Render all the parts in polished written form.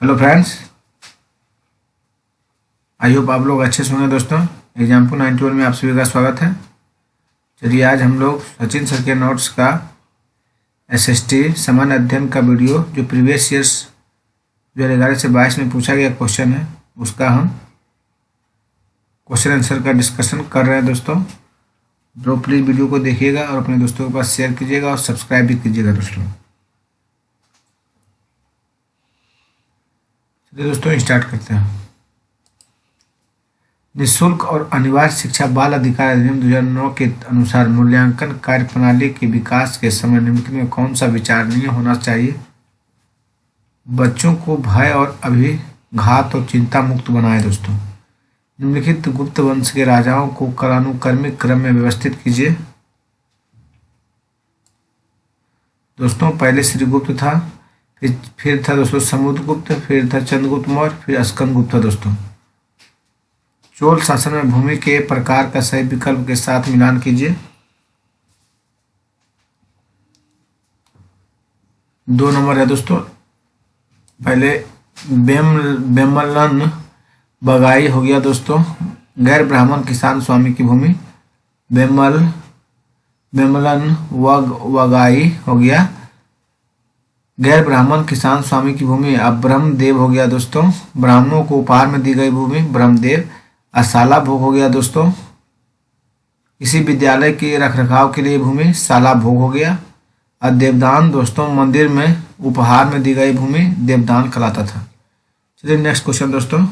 Hello friends, I hope आप लोग अच्छे से होंगे। दोस्तों, एग्जाम्पल 91 में आप सभी का स्वागत है। चलिए आज हम लोग सचिन सर के नोट्स का एसएसटी सामान्य अध्ययन का वीडियो जो प्रीवियस ईयर्स 2011 से 22 में पूछा गया क्वेश्चन है, उसका हम क्वेश्चन आंसर का डिस्कशन कर रहे हैं। दोस्तों तो प्लीज़ वीडियो को देखिएगा और अपने दोस्तों के पास शेयर कीजिएगा और सब्सक्राइब भी कीजिएगा। दोस्तों स्टार्ट करते हैं। निःशुल्क और अनिवार्य शिक्षा बाल अधिकार अधिनियम 2009 के अनुसार मूल्यांकन कार्य प्रणाली के विकास के समय निम्नलिखित में कौन सा विचारणीय होना चाहिए? बच्चों को भय और अभिघात और चिंता मुक्त बनाए। दोस्तों, निम्नलिखित गुप्त वंश के राजाओं को कालानुक्रमिक क्रम में व्यवस्थित कीजिए। दोस्तों पहले श्रीगुप्त था, फिर था दोस्तों समुद्रगुप्त, फिर था चंद्रगुप्त मौर्य, फिर स्कंदगुप्त था। दोस्तों चोल शासन में भूमि के प्रकार का सही विकल्प के साथ मिलान कीजिए। 2 नंबर है दोस्तों, पहले बेमलन बगाई हो गया। दोस्तों गैर ब्राह्मण किसान स्वामी की भूमि, बेमलन वगाई हो गया गैर ब्राह्मण किसान स्वामी की भूमि। अब ब्रह्मदेव हो गया। दोस्तों ब्राह्मणों को उपहार में दी गई भूमि ब्रह्मदेव। अशाला भोग हो गया। दोस्तों किसी विद्यालय के रखरखाव के लिए भूमि शाला भोग हो गया। और देवदान दोस्तों मंदिर में उपहार में दी गई भूमि देवदान कहलाता था। चलिए नेक्स्ट क्वेश्चन दोस्तों,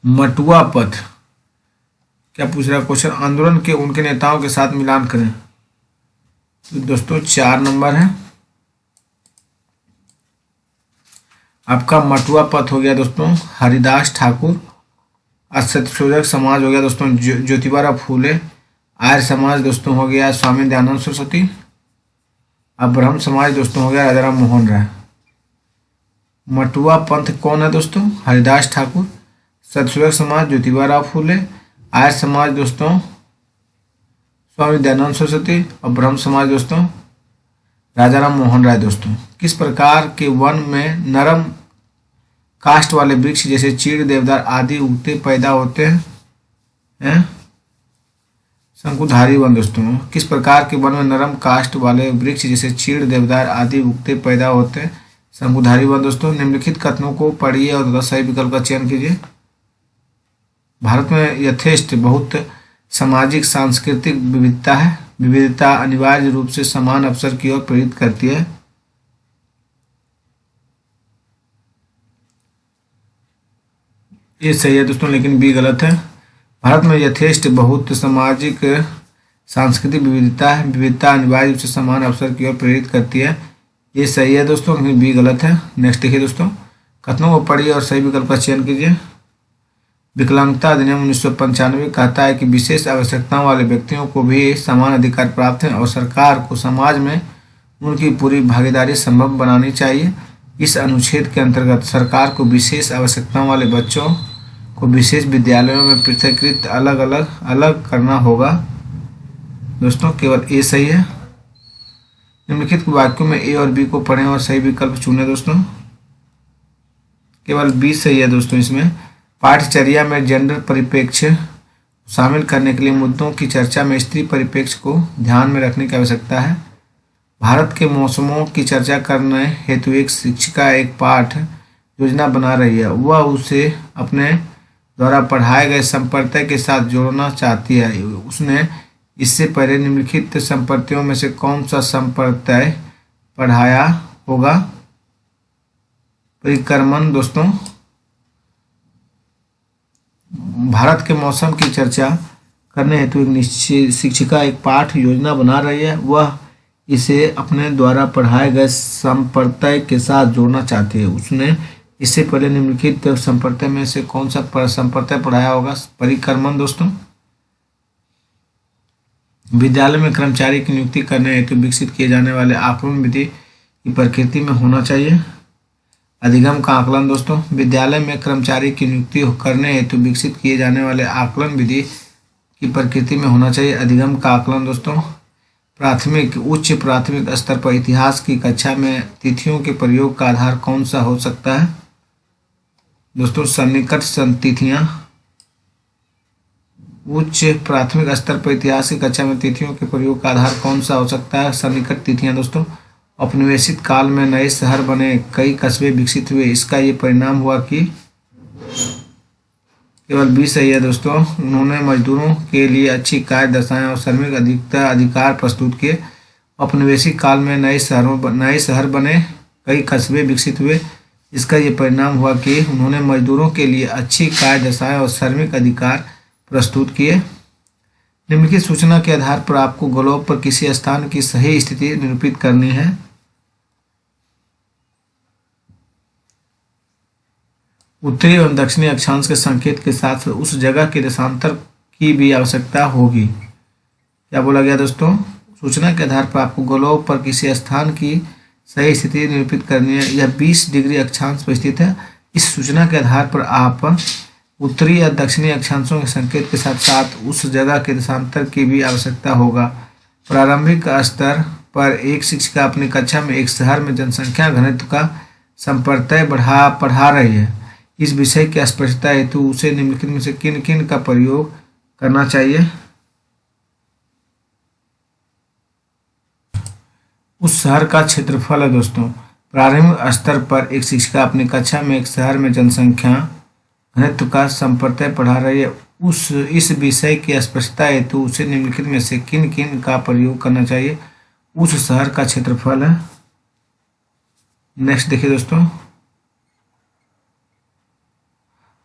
मटुआ पथ क्या पूछ रहा है क्वेश्चन? आंदोलन के उनके नेताओं के साथ मिलान करें। तो दोस्तों 4 नंबर है आपका मटुआ पथ हो गया। दोस्तों हरिदास ठाकुर। सत्यशोधक समाज हो गया दोस्तों ज्योतिबा फूले। आर्य समाज दोस्तों हो गया स्वामी दयानंद सरस्वती। अब ब्रह्म समाज दोस्तों हो गया राजाराम मोहन राय। मटुआ पंथ कौन है दोस्तों? हरिदास ठाकुर। सत्यशोधक समाज ज्योतिबा फूले। आर्य समाज दोस्तों स्वामी दयानंद सरस्वती। और ब्रह्म समाज दोस्तों राजाराम मोहन राय। दोस्तों किस प्रकार के वन में नरम काष्ठ वाले वृक्ष जैसे चीड़ देवदार आदि उगते पैदा होते हैं? शंकुधारी वन। दोस्तों किस प्रकार के वन में नरम काष्ठ वाले वृक्ष जैसे चीड़ देवदार आदि उगते पैदा होते हैं? शंकुधारी वन। दोस्तों निम्नलिखित कथनों को पढ़िए और तथा सही विकल्प का चयन कीजिए। भारत में यथेष्ट बहुत सामाजिक सांस्कृतिक विविधता है। विविधता अनिवार्य रूप से समान अवसर की ओर प्रेरित करती है। ये सही है दोस्तों, लेकिन बी गलत है। भारत में यथेष्ट बहुत सामाजिक सांस्कृतिक विविधता है। विविधता अनिवार्य रूप से समान अवसर की ओर प्रेरित करती है। ये सही है दोस्तों, लेकिन बी गलत है। नेक्स्ट देखिए दोस्तों, कथनों को पढ़िए और सही विकल्प का चयन कीजिए। विकलांगता अधिनियम 1995 कहता है कि विशेष आवश्यकताओं वाले व्यक्तियों को भी समान अधिकार प्राप्त हैं और सरकार को समाज में उनकी पूरी भागीदारी संभव बनानी चाहिए। इस अनुच्छेद के अंतर्गत सरकार को विशेष आवश्यकताओं वाले बच्चों को विशेष विद्यालयों में पृथकीकृत अलग करना होगा। दोस्तों केवल ए सही है। निम्नलिखित वाक्यों में ए और बी को पढ़ें और सही विकल्प चुनें। दोस्तों केवल बी सही है। दोस्तों इसमें पाठ्यचर्या में जेंडर परिप्रेक्ष्य शामिल करने के लिए मुद्दों की चर्चा में स्त्री परिप्रेक्ष्य को ध्यान में रखने की आवश्यकता है। भारत के मौसमों की चर्चा करने हेतु एक शिक्षिका एक पाठ योजना बना रही है। वह उसे अपने द्वारा पढ़ाए गए संप्रदाय के साथ जोड़ना चाहती है। उसने इससे पहले निम्नलिखित संप्रदायों में से कौन सा संप्रदाय पढ़ाया होगा? परिक्रमण। दोस्तों भारत के मौसम की चर्चा करने हेतु एक निश्चित शिक्षिका एक पाठ योजना बना रही है। वह इसे अपने द्वारा पढ़ाए गए संप्रदाय के साथ जोड़ना चाहती है। उसने इससे पहले निम्नलिखित संप्रदाय में से कौन सा संप्रदाय पढ़ाया होगा? परिक्रमण। दोस्तों विद्यालय में कर्मचारी की नियुक्ति करने हेतु विकसित किए जाने वाले आकलन विधि की प्रकृति में होना चाहिए। अधिगम का आकलन। दोस्तों विद्यालय में कर्मचारी की नियुक्ति करने हेतु विकसित किए जाने वाले आकलन विधि की प्रकृति में होना चाहिए। अधिगम का आकलन। दोस्तों प्राथमिक उच्च प्राथमिक स्तर पर इतिहास की कक्षा में तिथियों के प्रयोग का आधार कौन सा हो सकता है? दोस्तों सन्निकट तिथियां। उच्च प्राथमिक स्तर पर इतिहास की कक्षा में तिथियों के प्रयोग का आधार कौन सा हो सकता है? सन्निकट तिथियां दोस्तों। औपनिवेशिक काल में नए शहर बने, कई कस्बे विकसित हुए, इसका ये परिणाम हुआ कि केवल 20 सही है दोस्तों। उन्होंने मजदूरों के लिए अच्छी कार्य दशाएं और श्रमिक अधिकार प्रस्तुत किए। औपनिवेशिक काल में नए शहर बने, कई कस्बे विकसित हुए, इसका ये परिणाम हुआ कि उन्होंने मजदूरों के लिए अच्छी कार्य दशाएं और श्रमिक अधिकार प्रस्तुत किए। निम्नलिखित सूचना के आधार पर आपको ग्लोब पर किसी स्थान की सही स्थिति निरूपित करनी है। उत्तरी एवं दक्षिणी अक्षांश के संकेत के साथ उस जगह के देशांतर की भी आवश्यकता होगी। क्या बोला गया दोस्तों? सूचना के आधार पर आपको ग्लोब पर किसी स्थान की सही स्थिति निरूपित करनी है। यह 20 डिग्री अक्षांश पर स्थित है। इस सूचना के आधार पर आप उत्तरी या दक्षिणी अक्षांशों के संकेत के साथ साथ उस जगह के देशांतर की भी आवश्यकता होगा। प्रारंभिक स्तर पर एक शिक्षिका अपनी कक्षा में एक शहर में जनसंख्या घनत्व का संप्रत्यय पढ़ा रही है। इस विषय की स्पष्टता हेतु उसे निम्नलिखित में से किन किन का प्रयोग करना चाहिए? उस शहर का क्षेत्रफल है दोस्तों। प्रारंभिक स्तर पर एक शिक्षिका अपनी कक्षा में एक शहर में जनसंख्या घनत्व का संप्रत्यय पढ़ा रही है। इस विषय की स्पष्टता हेतु उसे निम्नलिखित में से किन किन का प्रयोग करना चाहिए? उस शहर का क्षेत्रफल है। नेक्स्ट देखिए दोस्तों,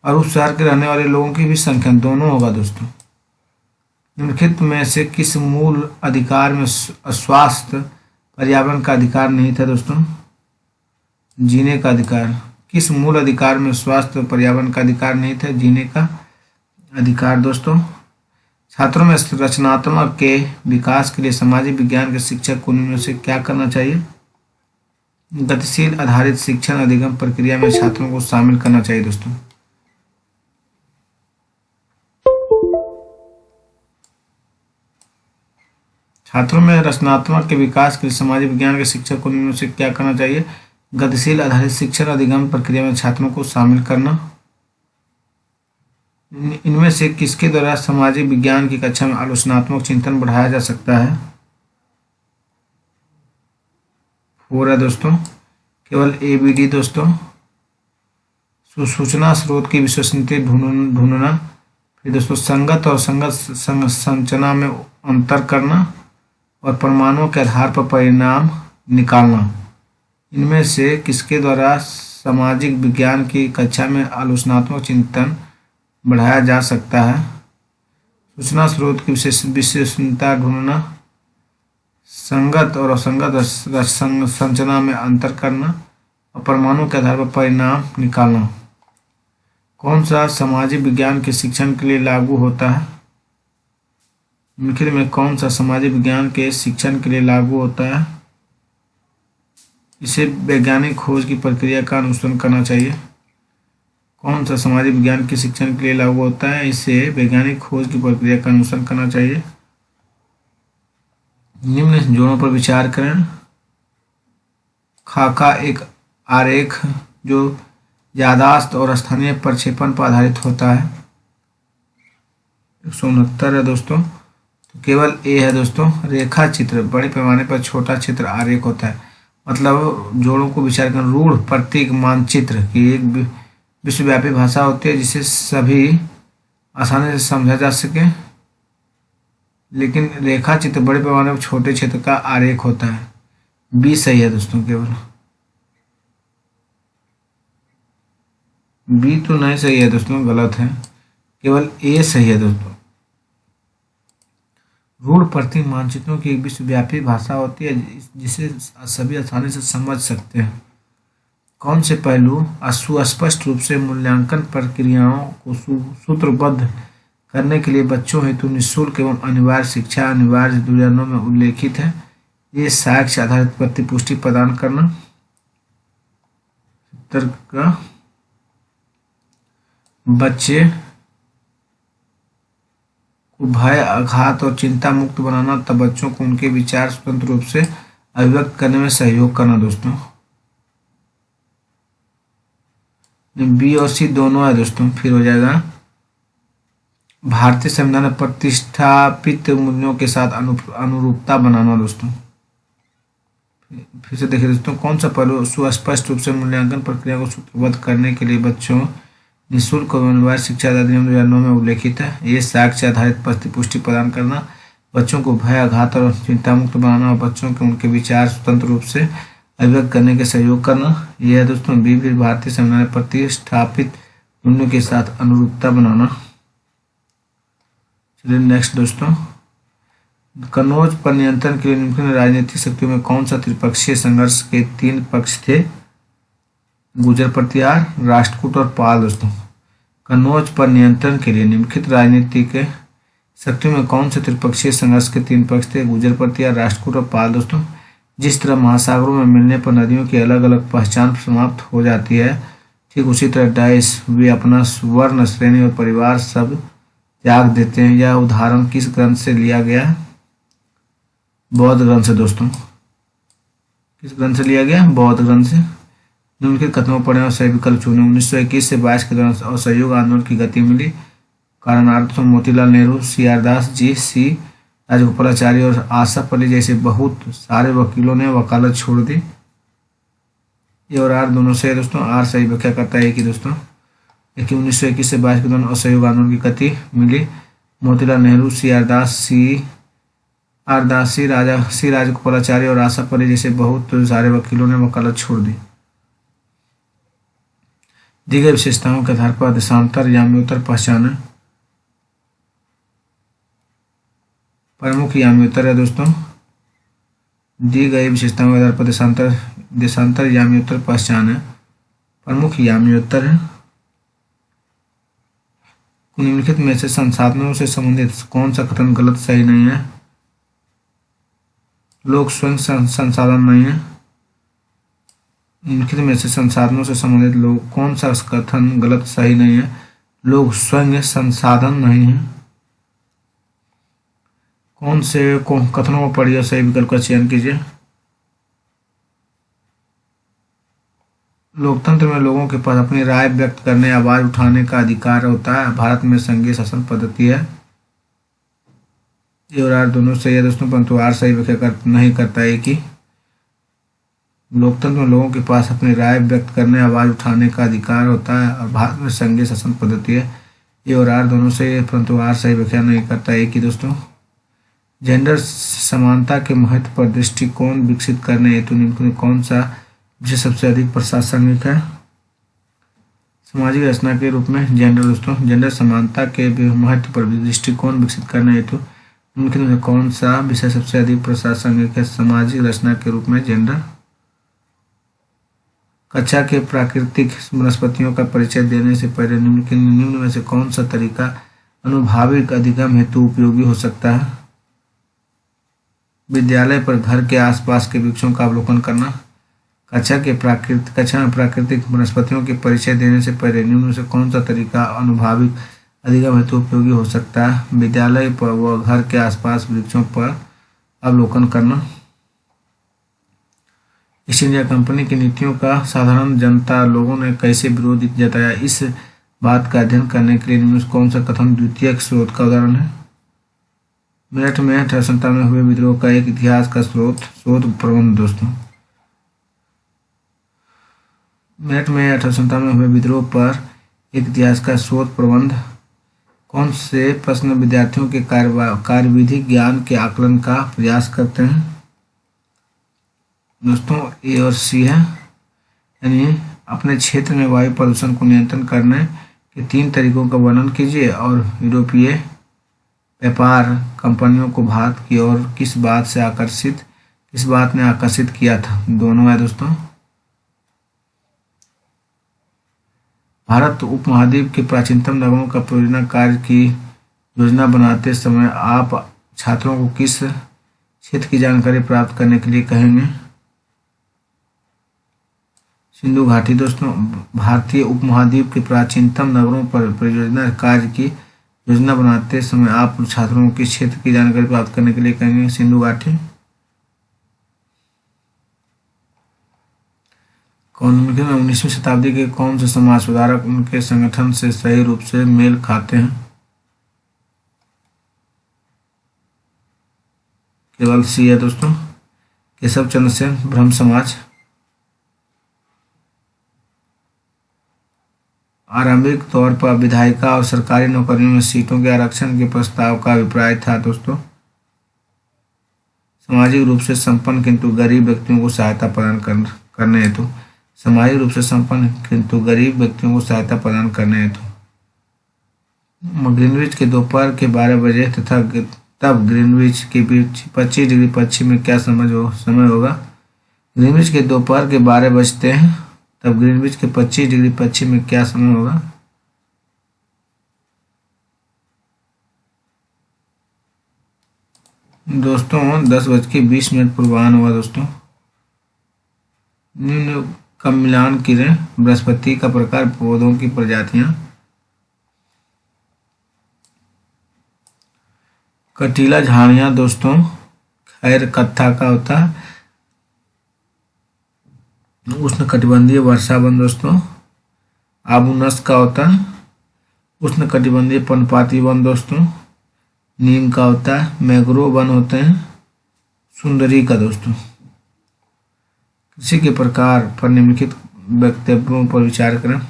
और उस शहर के रहने वाले लोगों की भी संख्या, दोनों होगा दोस्तों। निम्नलिखित में से किस मूल अधिकार में स्वास्थ्य पर्यावरण का अधिकार नहीं था दोस्तों? जीने का अधिकार। किस मूल अधिकार में स्वास्थ्य पर्यावरण का अधिकार नहीं था? जीने का अधिकार दोस्तों। छात्रों में रचनात्मक के विकास के लिए सामाजिक विज्ञान के शिक्षक को उनमें से क्या करना चाहिए? गतिशील आधारित शिक्षण अधिगम प्रक्रिया में छात्रों को शामिल करना चाहिए दोस्तों। छात्रों में रचनात्मक के विकास के लिए सामाजिक विज्ञान के शिक्षक को निम्न से क्या करना चाहिए? गतिशील आधारित शिक्षण अधिगम प्रक्रिया में छात्रों को शामिल करना। इनमें से किसके द्वारा सामाजिक विज्ञान की कक्षा में आलोचनात्मक चिंतन बढ़ाया जा सकता है? हो रहा है दोस्तों, केवल ABD दोस्तों। सूचना स्रोत की विश्वसनीयता ढूंढना। फिर दोस्तों संगत और संगत संरचना में अंतर करना और परमाणुओं के आधार पर परिणाम निकालना। इनमें से किसके द्वारा सामाजिक विज्ञान की कक्षा में आलोचनात्मक चिंतन बढ़ाया जा सकता है? सूचना स्रोत की विश्वसनीयता ढूंढना, संगत और असंगत संरचना में अंतर करना और परमाणु के आधार पर परिणाम निकालना। कौन सा सामाजिक विज्ञान के शिक्षण के लिए लागू होता है? निम्नलिखित में कौन सा सामाजिक विज्ञान के शिक्षण के लिए लागू होता है? इसे वैज्ञानिक खोज की प्रक्रिया का अनुसरण करना चाहिए। कौन सा सामाजिक विज्ञान के शिक्षण के लिए लागू होता है? इसे वैज्ञानिक खोज की प्रक्रिया का अनुसरण करना चाहिए। निम्न जोड़ों पर विचार करें। खाका एक आरेख जो याददाश्त और स्थानीय प्रक्षेपण पर आधारित होता है। 169 है दोस्तों। तो केवल A है दोस्तों। रेखा चित्र बड़े पैमाने पर छोटा चित्र आरेख होता है। मतलब जोड़ों को विचार कर रूढ़ प्रतीक मानचित्र की एक विश्वव्यापी भाषा होती है जिसे सभी आसानी से समझा जा सके, लेकिन रेखा चित्र बड़े पैमाने पर छोटे क्षेत्र का आरेख होता है। B सही है दोस्तों। केवल B तो नहीं सही है दोस्तों, गलत है। केवल A सही है दोस्तों। रूढ़ प्रतीक मानचित्रों की एक विश्वव्यापी भाषा होती है जिसे सभी आसानी से समझ सकते हैं। कौन से पहलू सुस्पष्ट रूप से मूल्यांकन प्रक्रियाओं को सूत्रबद्ध करने के लिए बच्चों हेतु निःशुल्क एवं अनिवार्य शिक्षा अनिवार्य जरूरतों में उल्लेखित है? ये साक्ष्य आधारित प्रतिपुष्टि प्रदान करना। उत्तर का बच्चे को भय, आघात और चिंता मुक्त बनाना, तब बच्चों को उनके विचार स्वतंत्र रूप से अभिव्यक्त करने में सहयोग करना दोस्तों। बी और सी दोनों है दोस्तों, फिर हो जाएगा भारतीय संविधान में प्रतिष्ठापित मूल्यों के साथ अनुरूपता बनाना दोस्तों। फिर से देखिए दोस्तों, कौन सा पहलू सुस्पष्ट रूप से मूल्यांकन प्रक्रिया को सूत्रबद्ध करने के लिए बच्चों निःशुल्क और अनिवार्य शिक्षा अधिनियम 2009 में उल्लेखित है। ये साक्ष्य आधारित पुष्टि प्रदान करना, बच्चों को भय, आघात और चिंता मुक्त बनाना और बच्चों के उनके विचार स्वतंत्र रूप से अभिव्यक्त करने के सहयोग करना। यह है दोस्तों बी। फिर भारतीय संविधान में प्रतिष्ठापित मूल्यों के साथ अनुरूपता बनाना। चलिए नेक्स्ट दोस्तों, कन्नौज पर नियंत्रण के लिए निम्नलिखित राजनीतिक शक्तियों में कौन सा त्रिपक्षीय संघर्ष के 3 पक्ष थे? गुर्जर प्रतिहार, राष्ट्रकूट और पाल दोस्तों। कन्नौज पर नियंत्रण के लिए निम्नलिखित राजनीतिक शक्तियों में कौन से त्रिपक्षीय संघर्ष के 3 पक्ष थे? गुर्जर प्रतिहार, राष्ट्रकूट और पाल दोस्तों। जिस तरह महासागरों में मिलने पर नदियों की अलग अलग पहचान समाप्त हो जाती है, ठीक उसी तरह डाइस वे अपना वर्ण, श्रेणी और परिवार सब त्याग देते हैं। यह उदाहरण किस ग्रंथ से लिया गया? बौद्ध ग्रंथ से दोस्तों। किस ग्रंथ से लिया गया? बौद्ध ग्रंथ से। निम्नलिखित कथनों पढ़ें और सही विकल्प चुनें। 1921 से 22 के दौरान असहयोग आंदोलन की गति मिली। कारणार्थ मोतीलाल नेहरू, CR दास जी, सी राजगोपालाचारी और आसफ अली जैसे बहुत सारे वकीलों ने वकालत छोड़ दी। ए और आर दोनों सही है दोस्तों। आर सही व्याख्या करता है कि दोस्तों 1921 से 22 के दौरान असहयोग आंदोलन की गति मिली। मोतीलाल नेहरू, CR दास, सी राजगोपालाचारी और आसफ अली जैसे बहुत सारे वकीलों ने वकालत छोड़ दी। दी गई विशेषताओं के आधार पर देशांतर याम्योत्तर पहचानें। प्रमुख याम्योत्तर है दोस्तों। दी गई विशेषताओं के आधार पर देशांतर याम्योत्तर पहचानें। प्रमुख याम्योत्तर है। निम्नलिखित में से संसाधनों से संबंधित कौन सा कथन गलत, सही नहीं है? लोग स्वयं संसाधन नहीं है। निम्नलिखित में से संसाधनों से संबंधित लोग कौन सा कथन गलत, सही नहीं है? लोग स्वयं संसाधन नहीं है। कौन से कथनों को पढ़िए, सही विकल्प का चयन कीजिए। लोकतंत्र में लोगों के पास अपनी राय व्यक्त करने, आवाज उठाने का अधिकार होता है। भारत में संघीय शासन पद्धति है। ए और आर दोनों सही है दोस्तों, परंतु आर सही व्याख्या नहीं करता है कि लोकतंत्र में लोगों के पास अपनी राय व्यक्त करने, आवाज उठाने का अधिकार होता है और भारत में संघीय शासन पद्धति है। ए और आर दोनों सही है, परंतु आर सही व्याख्या नहीं करता है कि दोस्तों जेंडर समानता के महत्व पर दृष्टिकोण विकसित करने हेतु निम्नलिखित कौन सा विषय सबसे अधिक प्रासंगिक है? सामाजिक रचना के रूप में जेंडर दोस्तों। जेंडर समानता के महत्व पर दृष्टिकोण विकसित करने हेतु निम्नलिखित में कौन सा विषय सबसे अधिक प्रासंगिक है? सामाजिक रचना के रूप में जेंडर। कक्षा के प्राकृतिक वनस्पतियों का परिचय देने से पहले निम्न में से कौन सा तरीका अनुभाविक अधिगम हेतु उपयोगी हो सकता है? विद्यालय पर घर के आसपास के वृक्षों का अवलोकन करना। कक्षा में प्राकृतिक वनस्पतियों के परिचय देने से पहले निम्न में से कौन सा तरीका अनुभाविक अधिगम हेतु उपयोगी हो सकता है? विद्यालय पर व घर के आसपास वृक्षों पर अवलोकन करना। ईस्ट इंडिया कंपनी की नीतियों का साधारण जनता लोगों ने कैसे विरोध जताया, इस बात का अध्ययन करने के लिए निम्न कौन सा कथन द्वितीयक स्रोत का उदाहरण है? मेरठ में 1897 में हुए विद्रोह का एक इतिहास का शोध प्रबंध दोस्तों। मेरठ में 1897 में हुए विद्रोह पर एक इतिहास का शोध प्रबंध कौन से प्रश्न विद्यार्थियों के कार्यविधि ज्ञान के आकलन का प्रयास करते हैं? दोस्तों ए और सी है। यानी अपने क्षेत्र में वायु प्रदूषण को नियंत्रण करने के 3 तरीकों का वर्णन कीजिए और यूरोपीय व्यापार कंपनियों को भारत की ओर किस बात ने आकर्षित किया था? दोनों है दोस्तों। भारत उपमहाद्वीप के प्राचीनतम नगरों का परियोजना कार्य की योजना बनाते समय आप छात्रों को किस क्षेत्र की जानकारी प्राप्त करने के लिए कहेंगे? सिंधु घाटी दोस्तों। भारतीय उपमहाद्वीप के प्राचीनतम नगरों पर परियोजना कार्य की योजना बनाते समय आप छात्रों को किस क्षेत्र की जानकारी प्राप्त करने के लिए कहेंगे? सिंधु घाटी। उनके 19वीं शताब्दी के कौन से समाज सुधारक उनके संगठन से सही रूप से मेल खाते हैं? केवल सी है दोस्तों, केशव चंद्र सेन, ब्रह्म समाज। आरंभिक तौर पर विधायिका और सरकारी नौकरियों में सीटों के आरक्षण के प्रस्ताव का अभिप्राय था दोस्तों सामाजिक रूप से संपन्न किंतु गरीब व्यक्तियों को सहायता प्रदान करने हेतु। सामाजिक रूप से संपन्न किंतु गरीब व्यक्तियों को सहायता प्रदान करने हेतु। ग्रीनविच के दोपहर के 12 बजे तथा तब ग्रीनविच के बीच 25 डिग्री पश्चिम में क्या समय होगा? ग्रीनविच के दोपहर के 12 बजते हैं, तब ग्रीनविच के 25 डिग्री पश्चिम में क्या समय होगा? दोस्तों 10:20 पूर्वाह्न होगा दोस्तों। निम्न का मिलान किरण, बृहस्पति का प्रकार, पौधों की प्रजातियां। कटीला झाड़ियां दोस्तों खैर कत्था का होता है। उष्ण कटिबंधीय वर्षा वन दोस्तों आबूनस का होता है। उष्ण कटिबंधीय पर्णपाती वन दोस्तों नीम का होता है। मैंग्रोव वन होते हैं सुंदरी का दोस्तों। कृषि के प्रकार पर निम्नलिखित वक्तव्यों पर विचार करें।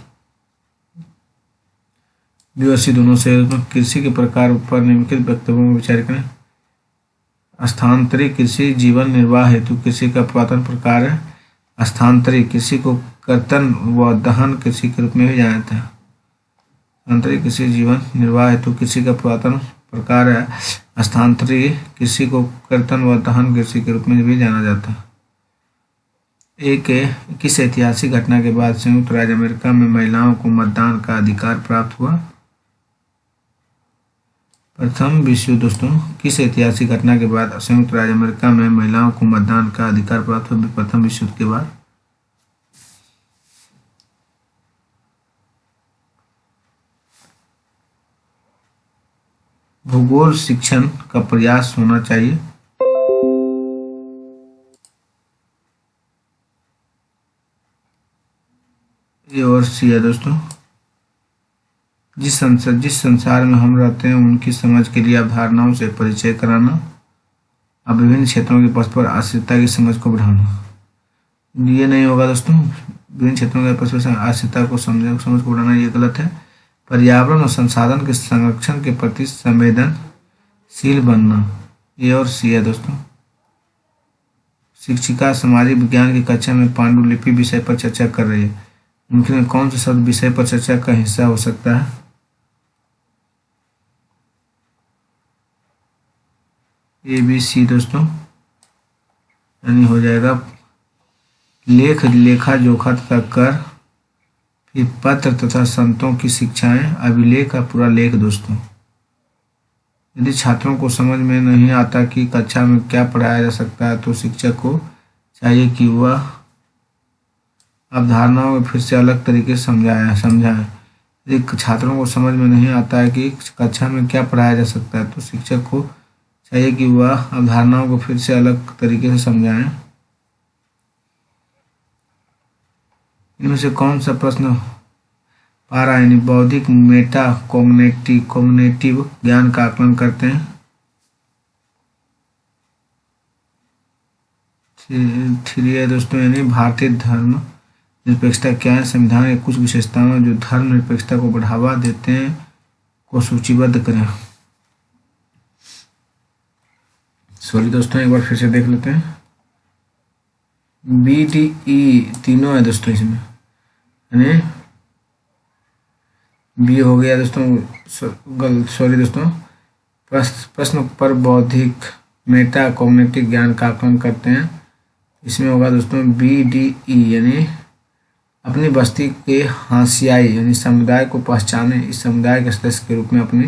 बीओसी दोनों से कृषि के प्रकार पर निम्नलिखित वक्तव्यों पर विचार करें। स्थानांतरित कृषि जीवन निर्वाह हेतु कृषि का पुरातन प्रकार है। स्थानांतरित कृषि को कर्तन व दहन कृषि के रूप में भी जाना जाता है। स्थानांतरित कृषि जीवन निर्वाह हेतु कृषि का पुरातन प्रकार है। स्थानांतरित कृषि को कर्तन व दहन कृषि के रूप में भी जाना जाता है। किस ऐतिहासिक घटना के बाद संयुक्त राज्य अमेरिका में महिलाओं को मतदान का अधिकार प्राप्त हुआ? प्रथम विश्व युद्ध दोस्तों किस ऐतिहासिक घटना के बाद संयुक्त राज्य अमेरिका में महिलाओं को मतदान का अधिकार प्राप्त हुआ? प्रथम विश्व युद्ध के बाद। भूगोल शिक्षण का प्रयास होना चाहिए। ये और सी है दोस्तों जिस संसार में हम रहते हैं उनकी समझ के लिए अवधारणाओं से परिचय कराना। अब विभिन्न क्षेत्रों की परस्पर आश्रितता की समझ को बढ़ाना। ये नहीं होगा दोस्तों, विभिन्न क्षेत्रों की परस्पर आश्रितता को समझ को बढ़ाना ये गलत है। पर्यावरण और संसाधन के संरक्षण के प्रति संवेदनशील बनना, ये और सी है दोस्तों। शिक्षिका सामाजिक विज्ञान की कक्षा में पांडुलिपि विषय पर चर्चा कर रही है। उनके कौन से शब्द विषय पर चर्चा का हिस्सा हो सकता है? ए बी सी दोस्तों, यानी हो जाएगा लेख, लेखा जोखा तथा कर, फिर पत्र तथा संतों की शिक्षाएं, अभिलेख का पूरा लेख दोस्तों। यदि छात्रों को समझ में नहीं आता कि कक्षा में क्या पढ़ाया जा सकता है तो शिक्षक को चाहिए कि वह अवधारणाओं को फिर से अलग तरीके से समझाएं। यदि छात्रों को समझ में नहीं आता है कि कक्षा में क्या पढ़ाया जा सकता है तो शिक्षक को चाहिए कि वह अवधारणाओं को फिर से अलग तरीके से समझाएं। इनमें से कौन सा प्रश्न पारा यानी बौद्धिक मेटा कॉग्निटिव ज्ञान का आकलन करते हैं? थ्री है दोस्तों, यानी भारतीय धर्म निरपेक्षता क्या है? संविधान के कुछ विशेषताओं जो धर्म निरपेक्षता को बढ़ावा देते हैं को सूचीबद्ध करें। सॉरी दोस्तों, एक बार फिर से देख लेते हैं। बी डी ई तीनों है दोस्तों इसमें, यानी बी हो गया दोस्तों। सॉरी दोस्तों, प्रश्न पर बौद्धिक मेटा कॉग्निटिव ज्ञान का आकलन करते हैं। इसमें होगा दोस्तों बी डी ई, यानी अपनी बस्ती के हाशियाई यानी समुदाय को पहचाने, इस समुदाय के सदस्य के रूप में अपनी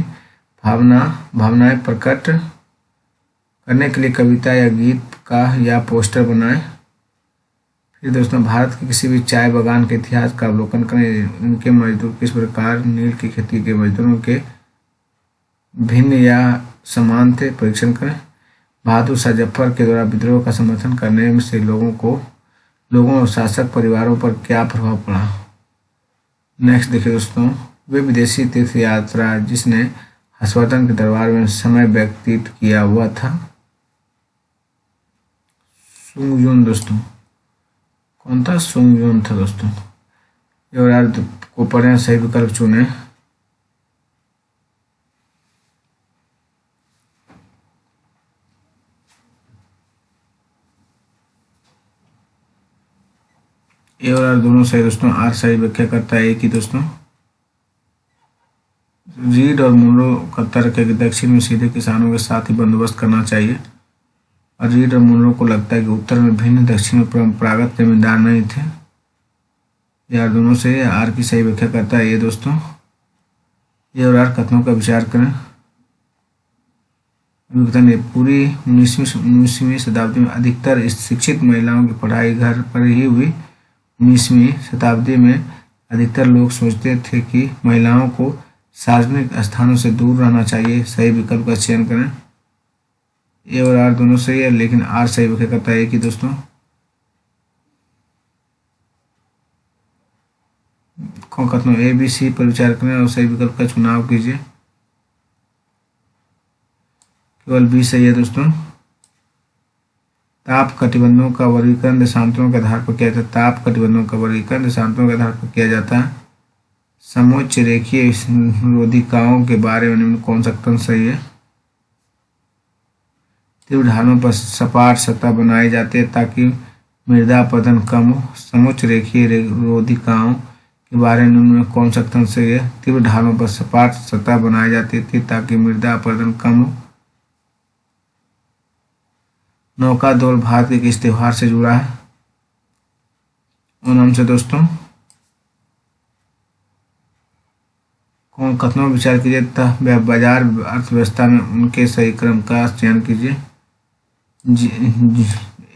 भावनाएं प्रकट करने के लिए कविता या गीत का या पोस्टर बनाएं। फिर दोस्तों भारत के किसी भी चाय बागान के इतिहास का अवलोकन करें। उनके मजदूर किस प्रकार नील की खेती के मजदूरों के भिन्न या समान थे, परीक्षण करें। बहादुर शाह जफर के द्वारा विद्रोह का समर्थन करने से लोगों और शासक परिवारों पर क्या प्रभाव पड़ा। नेक्स्ट देखिए दोस्तों, वे विदेशी तीर्थ यात्रा जिसने हर्षवर्धन के दरबार में समय व्यतीत किया हुआ था। सुंगयुन दोस्तों, कौन था? सुंगयुन था दोस्तों। और को पढ़ें, सही विकल्प चुने। ए और आर दोनों सही दोस्तों। आर सही व्याख्या करता है ए की दोस्तों। रीड और मुनरो का तर्क है कि दक्षिण में सीधे किसानों के साथ ही बंदोबस्त करना चाहिए, और रीड और मुनरो को लगता है कि उत्तर में भिन्न, दक्षिण में परंपरागत जमींदार नहीं थे। यार दोनों से आर की सही व्याख्या करता है ये दोस्तों। ये और आर कथनों का विचार करें। पूरी 19वीं शताब्दी में अधिकतर शिक्षित महिलाओं की पढ़ाई घर पर ही हुई। 19वीं शताब्दी में अधिकतर लोग सोचते थे कि महिलाओं को सार्वजनिक स्थानों से दूर रहना चाहिए। सही विकल्प का चयन करें। ए और आर दोनों सही है, लेकिन आर सही व्याख्या करता है कि दोस्तों। कथनों ए बी सी पर विचार करें और सही विकल्प का चुनाव कीजिए। केवल बी सही है दोस्तों। ताप कटिबंधों का वर्गीकरण देशांतरों के आधार पर किया जाता है। ताप कटिबंधों का वर्गीकरण देशांतरों के आधार पर किया जाता है। समोच्च रेखीय रोधिकाओं के बारे में निम्न कौन सा कथन सही है? तीव्र ढालों पर सपाट सतह बनाई जाती है ताकि मृदा अपरदन कम हो। समोच्च रेखीय रोधिकाओं के बारे में निम्न में कौन सा कथन सही है? तीव्र ढालों पर सपाट सतह बनाई जाती थी ताकि मृदा अपरदन कम हो। नौका दौड़ भारत के किस त्योहार से जुड़ा है? ओणम से दोस्तों। कौन कथनों में विचार कीजिए तथा बाजार अर्थव्यवस्था में उनके सही क्रम का चयन कीजिए।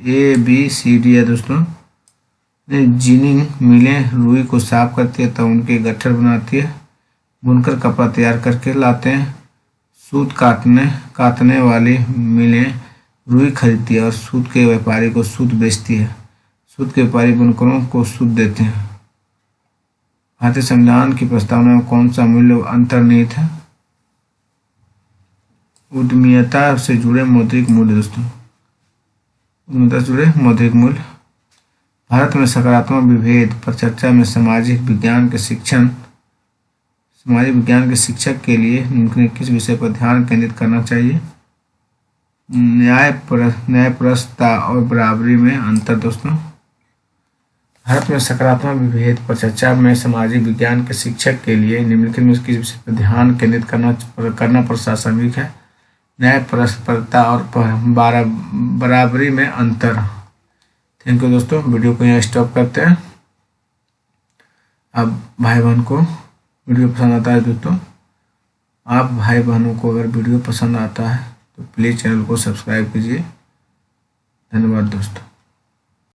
ए बी सी डी है दोस्तों। जिनिंग मिलें रुई को साफ करती है तो उनके गट्ठर बनाती है। बुनकर कपड़ा तैयार करके लाते हैं। सूत काटने वाली मिलें रुई खरीदती है और सूत के व्यापारी को सूत बेचती है। सूत के व्यापारी बुनकरों को सूत देते हैं। भारतीय संविधान की प्रस्तावना में कौन सा मूल्य अंतर्निहित है? उद्यमिता से जुड़े मौद्रिक मूल्य दोस्तों। उद्यमिता से जुड़े मौद्रिक मूल्य। भारत में सकारात्मक विभेद पर चर्चा में सामाजिक विज्ञान के शिक्षक के लिए निम्नलिखित किस विषय पर ध्यान केंद्रित करना चाहिए? न्यायपरस्ता और बराबरी में अंतर दोस्तों। भारत में सकारात्मक विभेद पर चर्चा में सामाजिक विज्ञान के शिक्षक के लिए निम्नलिखित में किस विषय पर ध्यान केंद्रित करना प्रासंगिक है? न्यायपरस्ता और बराबरी में अंतर। थैंक यू दोस्तों। वीडियो को यहाँ स्टॉप करते हैं। अब भाई बहन को वीडियो पसंद आता है दोस्तों, आप भाई बहनों को अगर वीडियो पसंद आता है तो प्लीज़ चैनल को सब्सक्राइब कीजिए। धन्यवाद दोस्तों।